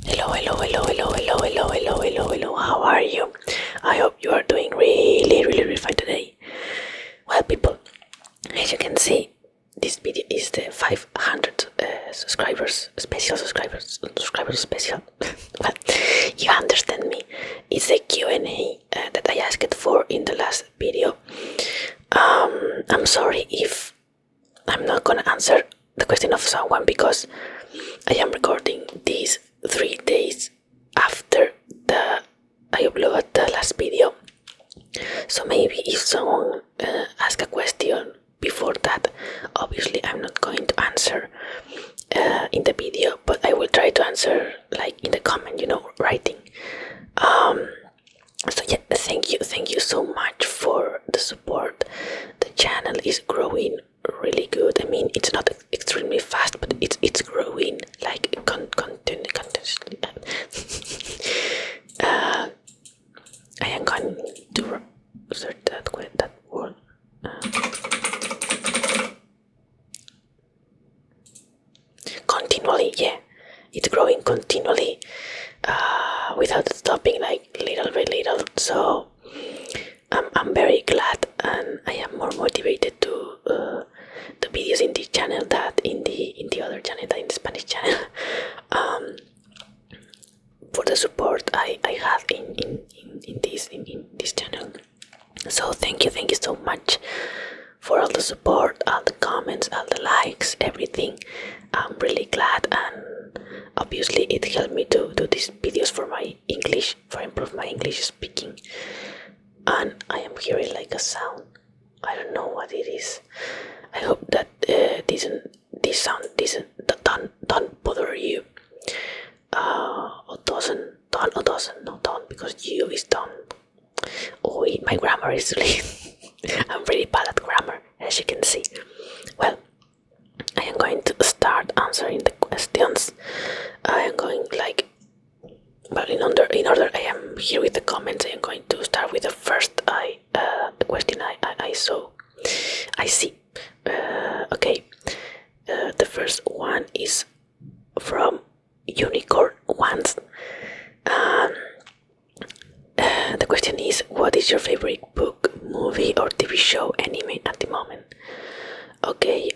Hello. How are you? I hope you are doing really fine today. Well, people, as you can see, this video is the 500 subscribers special. Well, you understand me. It's the Q&A that I asked for in the last video. I'm sorry if I'm not gonna answer the question of someone because I am recording these 3 days after I uploaded the last video. So maybe if someone asks a question before that, obviously I'm not going to answer in the video, but I will try to answer like in the comment, writing. So yeah, thank you so much for the support. The channel is growing really good. I mean, it's not extremely fast, but it's growing like continuously. I am going to search that word. Continually, yeah, it's growing continually without stopping, like little by little. So I'm very glad, and I am more motivated to the videos in this channel than in the other channel, than in the Spanish channel. For the support I have in this channel. So thank you so much for all the support, all the comments, all the likes, everything. I'm really glad, and obviously it helped me to do these videos for my English, for improve my English speaking. And I am hearing like a sound. I don't know what it is. I hope that this sound don't bother you. Or doesn't, because you is done. Oh, my grammar is really I'm really bad at grammar, as you can see. Well, I am going to start answering the questions. I am going in order I am here with the comments. I am going to start with the first the question I see. Okay, the first one is from Unicorn Ones. The question is, what is your favorite book, movie, or TV show, anime at the moment? Okay,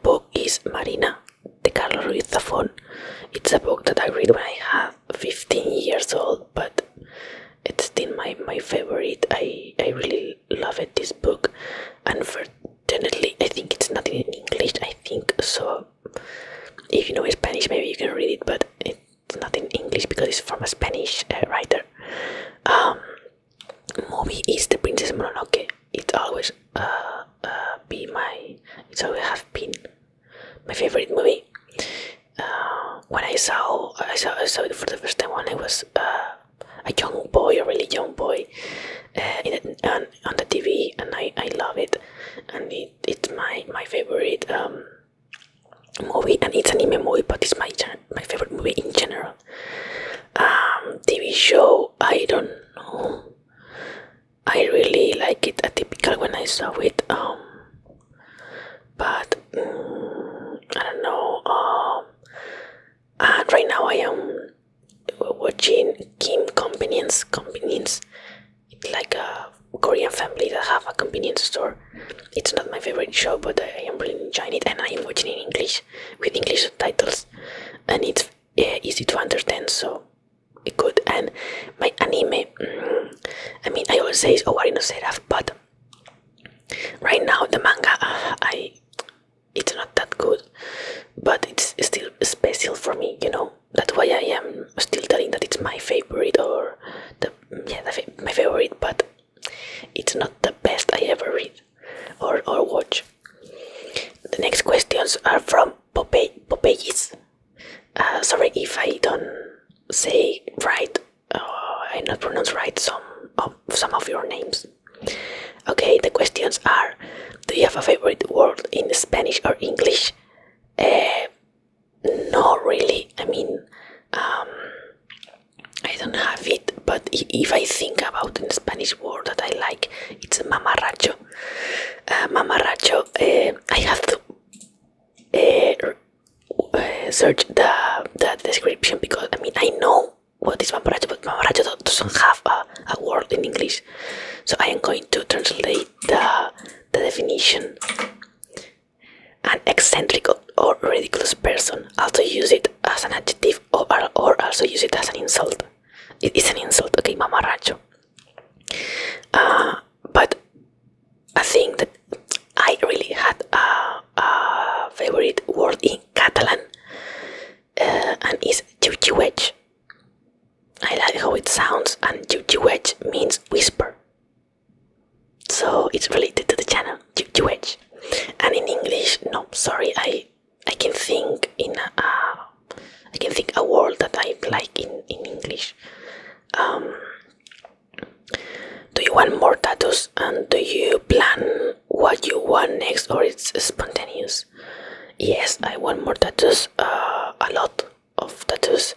book is Marina de Carlos Ruiz Zafón. It's a book that I read when I have 15 years old, but it's still my favorite. I really love it, this book. Unfortunately, I think it's not in English, I think so. If you know Spanish, maybe you can read it, but it's not in English because it's from a Spanish writer. Movie is The Princess Mononoke. It's always have been my favorite movie. When I saw it for the first time when I was a really young boy, on the TV, and I love it, and it's my favorite movie, and it's an anime movie, but it's my favorite movie in general. TV show, I don't know. I really like it, atypical when I saw it, but I don't know. And right now I am watching Kim Convenience. It's like a Korean family that have a convenience store. It's not my favorite show, but I am really enjoying it, and I am watching in English with English subtitles, and it's easy to understand, so it's good. And my anime, I mean, I always say it's Owari no Seraph, but right now the manga, it's not that good, but it's still special for me, That's why I am still telling that it's my favorite, or my favorite, but it's not the best I ever read or watch. The next questions are from Popeyes. Sorry if I don't say right, I not pronounce right some of your names. Okay, the questions are: do you have a favorite word in Spanish or English? Not really. I mean, I don't have it, but if I think about the Spanish word that I like, it's mamarracho. Mamarracho. I have to search the the description, because I mean I know what is mamaracho, but mamaracho doesn't have a word in English, so I am going to translate the definition. An eccentric or ridiculous person. Also use it as an adjective, or also use it as an insult. It is an insult, okay, mamarracho. But I think that I really had a favorite word in Catalan, and is xiuxiueig. I like how it sounds, and xiuxiueig means whisper. So it's related to the channel, xiuxiueig. And in English, no, sorry, I can think a word that I like in English. Do you want more tattoos, and do you plan what you want next, or it's spontaneous? Yes, I want more tattoos, a lot of tattoos.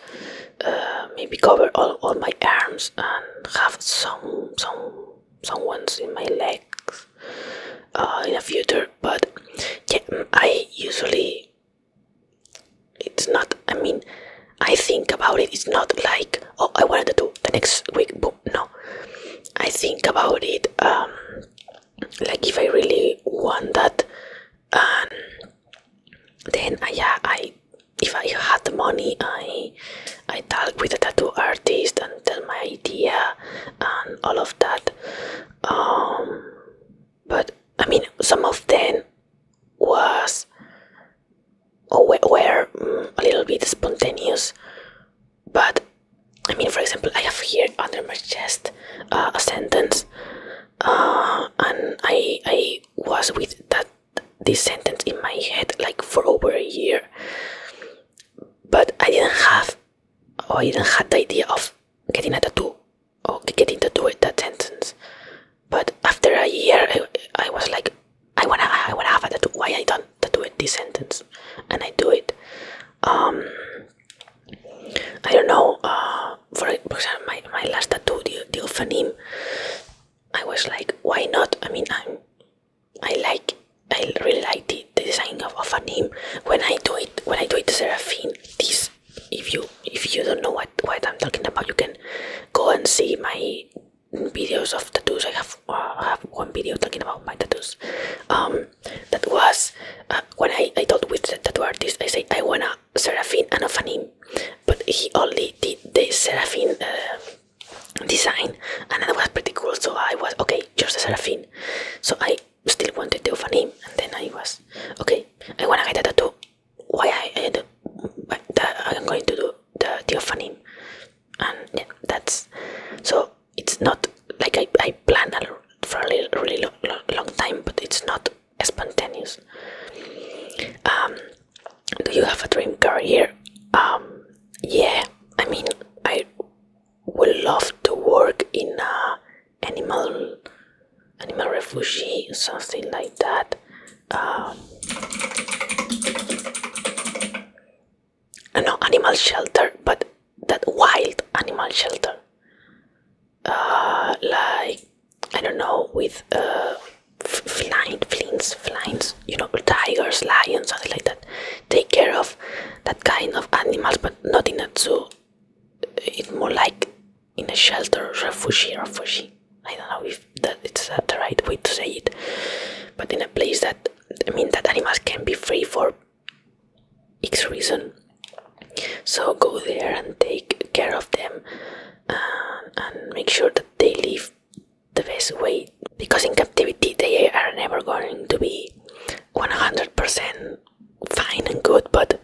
Maybe cover all my arms and have some ones in my legs in the future. But yeah, it's not, I mean, I think about it. It's not like, oh, I wanted to do the next week, boom. No, I think about it like if I really want that, and then if I had the money, I talk with a tattoo artist and tell my idea and all of that. But I mean, some of them were a little bit spontaneous. But I mean, for example, I have here under my chest a sentence, and I was with this sentence in my head like for over a year. But I didn't have the idea of getting a tattoo or getting tattooed that sentence. But after a year, I was like, I wanna have a tattoo. Why I don't tattoo this sentence? And I do it. I don't know. For example, my last tattoo, the Ophanim, I was like, why not? I mean, I really like the design of Ophanim. When I do it, the Seraphim. This, if you don't know what I'm talking about, you can go and see my videos of tattoos. I have one video talking about my tattoos. That was when I talked with the tattoo artist. I said I want a Seraphim and a Fanim, but he only did the Seraphim design, and that was pretty cool. So I was okay, just the Seraphim. So I still wanted the Fanim, and then I was okay. I want to get a tattoo. Why I'm going to do the Fanim, and yeah, that's so. It's not like I planned for a really long time, but it's not spontaneous. Do you have a dream career? Yeah, I mean, I would love to work in animal refugee, something like that. No, animal shelter, but that wild animal shelter. Like, I don't know, with felines, you know, tigers, lions, something like that. Take care of that kind of animals, but not in a zoo. It's more like in a shelter, refugee. I don't know if it's the right way to say it, but in a place that, I mean, that animals can be free for X reason. So go there and take care of them. And make sure that they live the best way, because in captivity they are never going to be 100% fine and good, but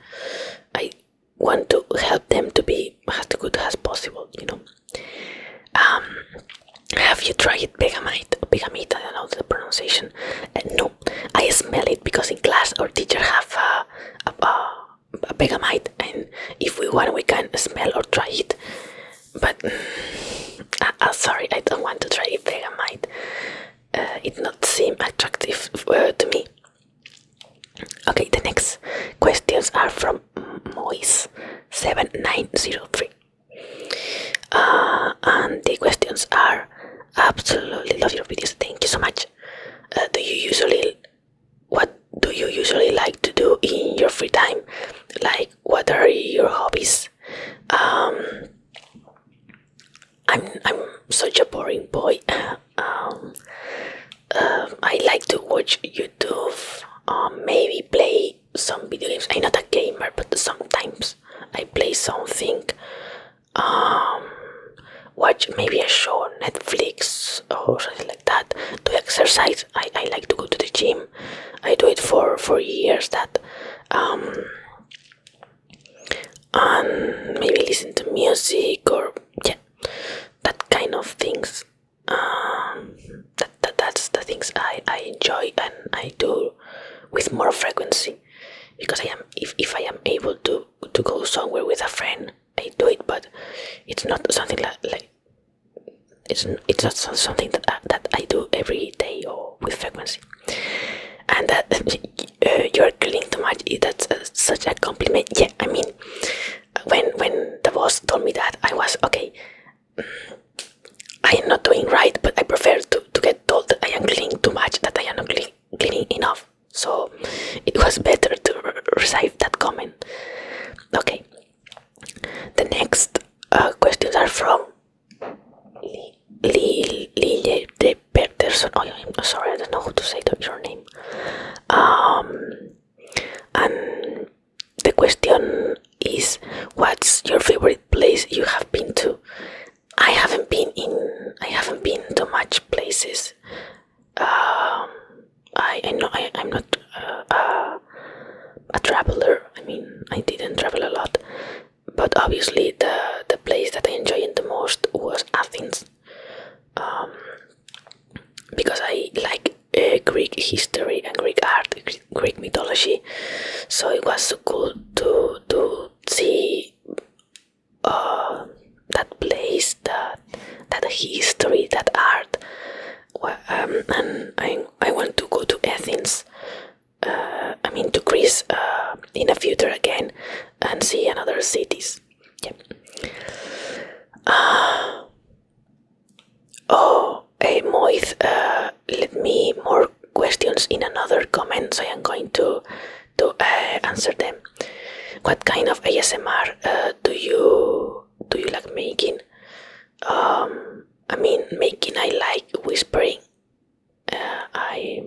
I want to help them to be as good as possible, you know. Have you tried Pegamite? I don't know the pronunciation. No, I smell it because in class our teacher have a Pegamite, and if we want we can smell or try it. But sorry, I don't want to try Pegamite. It not seem attractive to me. Okay, the next questions are from Moise7903. And the questions are: absolutely love your videos. Thank you so much. What do you usually like to do in your free time? like, what are your hobbies? I'm such a boring boy. I like to watch YouTube, maybe play some video games. I'm not a gamer, but sometimes I play something. Watch maybe a show on Netflix or something like that. Do exercise. I like to go to the gym. I do it for years. That and maybe listen to music, or yeah, that kind of things. That's the things I enjoy and I do with more frequency, because I am, if I am able to go somewhere with a friend, I do it, but it's not something like it's not something that I do every day or with frequency. And that you're cleaning too much, that's such a compliment. Yeah, I mean, when the boss told me that, I was okay. I am not doing right, but I prefer to get told that I am cleaning too much, that I am not cleaning enough. So it was better to receive that comment. Okay, the next questions are from Lille de Peterson. Oh, I'm sorry, I don't know how to say your name. And the question is, what's your favorite place you have been to? I haven't been to much places. I know I'm not a traveler. I mean, I didn't travel a lot, but obviously the place that I enjoyed the most was Athens, because I like Greek history and Greek art, Greek mythology. So it was so cool to see that place, that history, that art. And I want to go to Athens. I mean, to Greece in the future again, and see another cities. Yep. Moith, let me more questions in another comment, so I am going to answer them. What kind of ASMR do you like making? I mean, making, I like whispering. I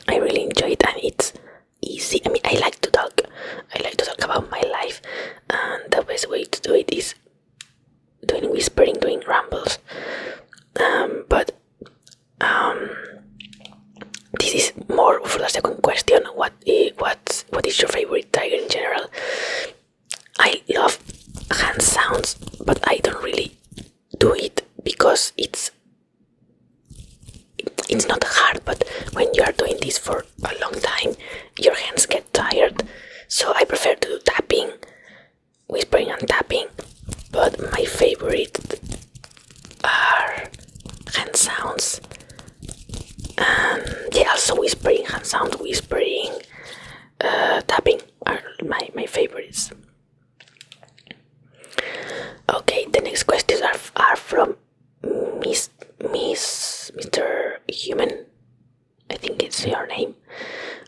really enjoy it, and it's easy. I mean, I like to talk. I like to talk about my life, and the best way to do it is doing whispering, doing rambles. But this is more for the second question. What is your favorite trigger in general? I love hand sounds, but I don't really do it because it's not hard. But when you are doing this for a long time, your hands get tired. So I prefer to do tapping, whispering and tapping. But my favorite are hand sounds, and yeah, also whispering, hand sound, whispering, tapping are my favorites. Okay, the next questions are from Mr. Human, I think it's your name.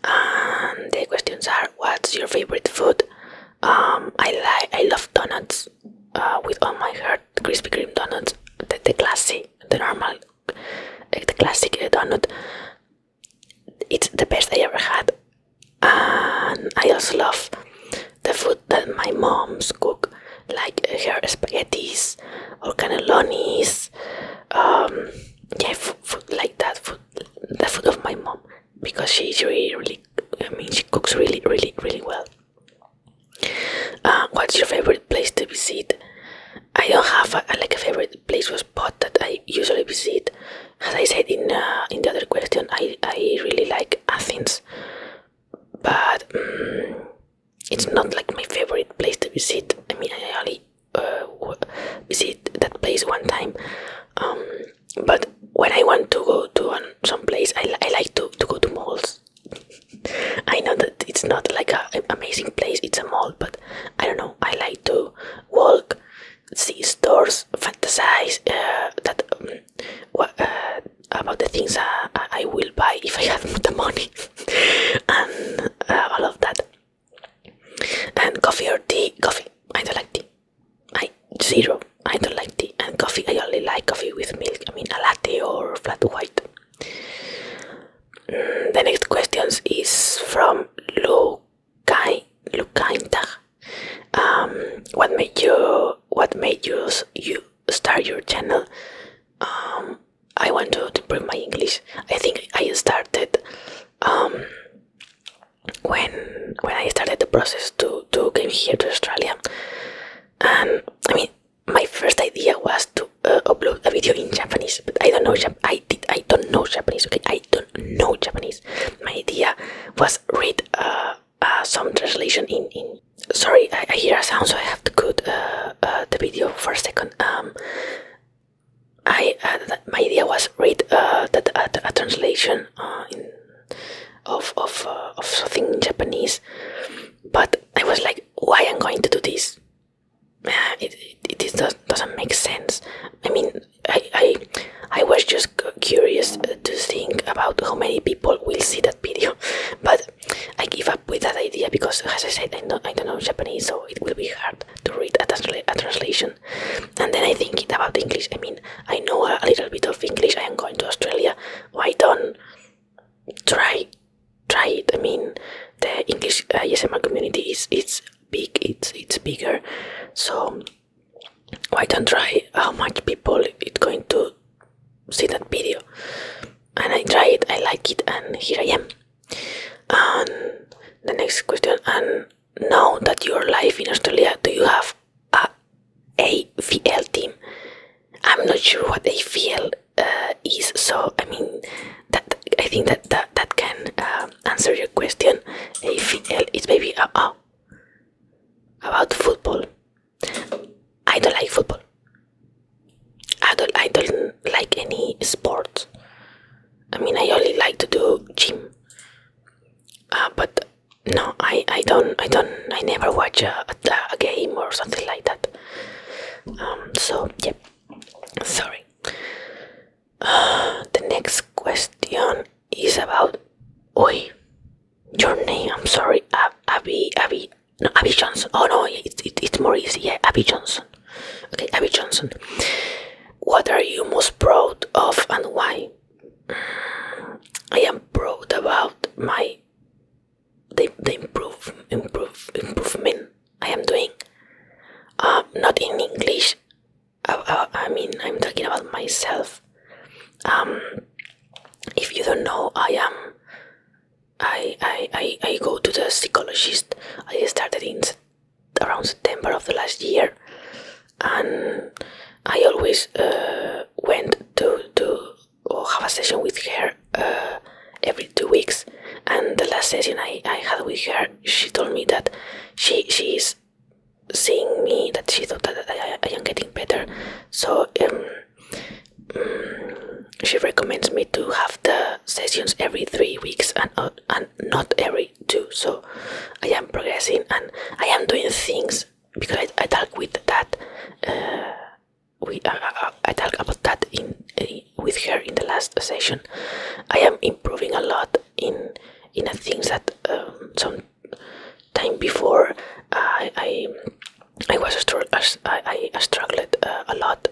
And the questions are, what's your favorite food? I love donuts, with all my heart. Krispy Kreme donuts, the classic, the normal, the classic donut. It's the best I ever had. And I also love the food that my moms cook, like her spaghettis or cannellonis. Yeah, food like that. The food of my mom, because she's really, I mean, she cooks really well. What's your favorite place to visit? I don't have a favorite place or spot that I usually visit. As I said in the other question, I really like Athens, but it's not like my favorite place to visit. I mean, I only visit that place one time. But when I want to go to some place, I like to go to malls. I know that it's not like an amazing place, it's a mall, but I don't know, I like to walk, see stores, fantasize about the things zero. I don't like tea. And coffee, I only like coffee with milk. I mean, a latte or flat white. The next question is from Lukainta. What made you start your channel? I want to improve my English. I think I started when I started the process to come here to Australia, and I mean my first idea was to upload a video in Japanese, but I don't know I don't know Japanese. Okay, I don't know Japanese. My idea was read some translation in. Sorry, I hear a sound, so I have to cut the video for a second. My idea was read a translation of something in Japanese, but I was like, why I'm going to do this? It doesn't make sense. I mean, I was just curious to think about how many people will see that video, but I give up with that idea because, as I said, I don't know Japanese, so it will be hard to read a translation. And then I think about English. I mean, I know a little bit of English. I am going to Australia. Why don't try it? I mean, the English ASMR community is big. It's bigger. So why don't try how much people it's going to see that video? And I try it, I like it, and here I am. And the next question, and now that you're live in Australia, do you have a AVL team? I'm not sure what AVL is, so I mean that I think that can answer your question. AVL is maybe about football. I don't like football. I don't like any sport. I mean, I only like to do gym. But no, I never watch a game or something like that. So yeah, sorry. The next question is about your name. I'm sorry, Abby Johnson. Oh no, it's more easy. Yeah, Abby Johnson. Okay, Abby Johnson. What are you most proud of and why? I am proud about the improvement I am doing. Not in English. I mean, I'm talking about myself. If you don't know, I go to the psychologist. I started in around September of the last year, and I always went to have a session with her every 2 weeks. And the last session I had with her, she told me that she is seeing me, that she thought that I am getting better. So she recommends me to have the sessions every 3 weeks and not every 2. So I am progressing and I am doing things because I talk with that. I talk about that with her in the last session. I am improving a lot in the things that some time before I struggled a lot.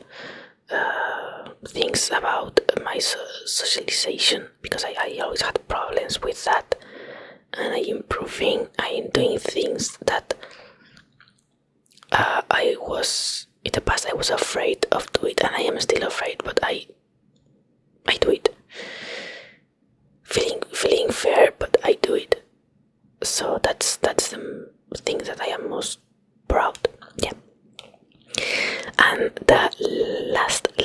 Things about my socialization, because I always had problems with that, and I am improving. I am doing things that I was in the past I was afraid of doing it, and I am still afraid, but I do it. Feeling fair, but I do it. So that's the thing that I am most proud. Yeah. And the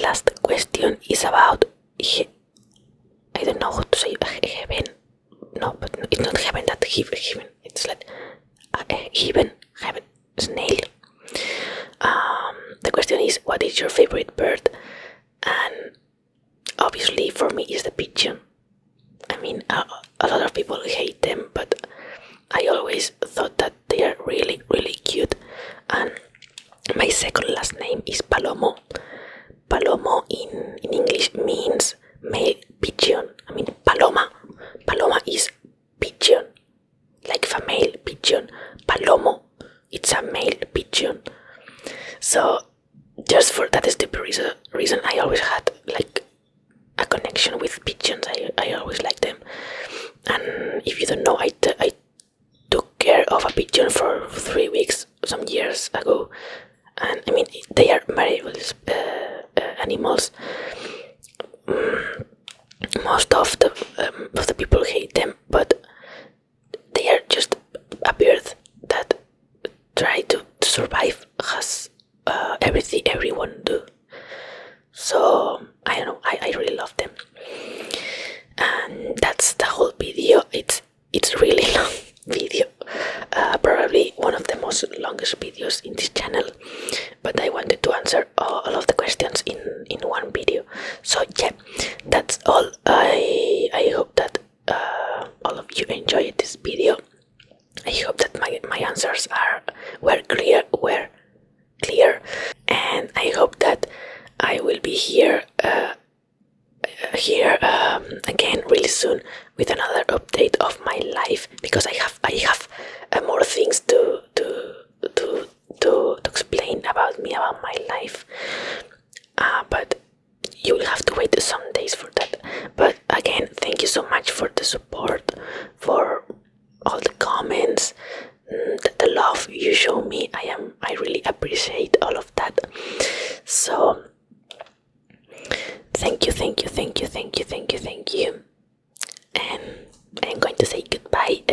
last question is about I don't know how to say heaven. No, but it's not heaven. That heaven. It's like heaven. Snail. The question is, what is your favorite bird? And obviously, for me, is the pigeon. I mean, a lot of people hate them, but I always thought that they are really, really cute. And my second last name is Palomo. Palomo in English means male pigeon. I mean, Paloma. Paloma is pigeon, like a male pigeon. Palomo, it's a male pigeon. So just for that stupid reason, I always had like a connection with pigeons. I always liked them. And if you don't know, I took care of a pigeon for 3 weeks some years ago, and I mean they are marvelous animals. Most of the people hate them, but they are just a bird that try to survive as everyone do. So I don't know, I really love them. And that's the whole video. It's really long video, probably one of the most longest videos in this channel, but I wanted to answer all of the questions in one video. So yeah, that's all. I hope that all of you enjoyed this video. I hope that my answers were clear, and I hope that I will be here again really soon with another update of my life, because I have more things to explain about my life. But you will have to wait some days for that. But again, thank you so much for the support, for all the comments, the love you show me. I really appreciate all of that. So thank you, and I'm going to say goodbye.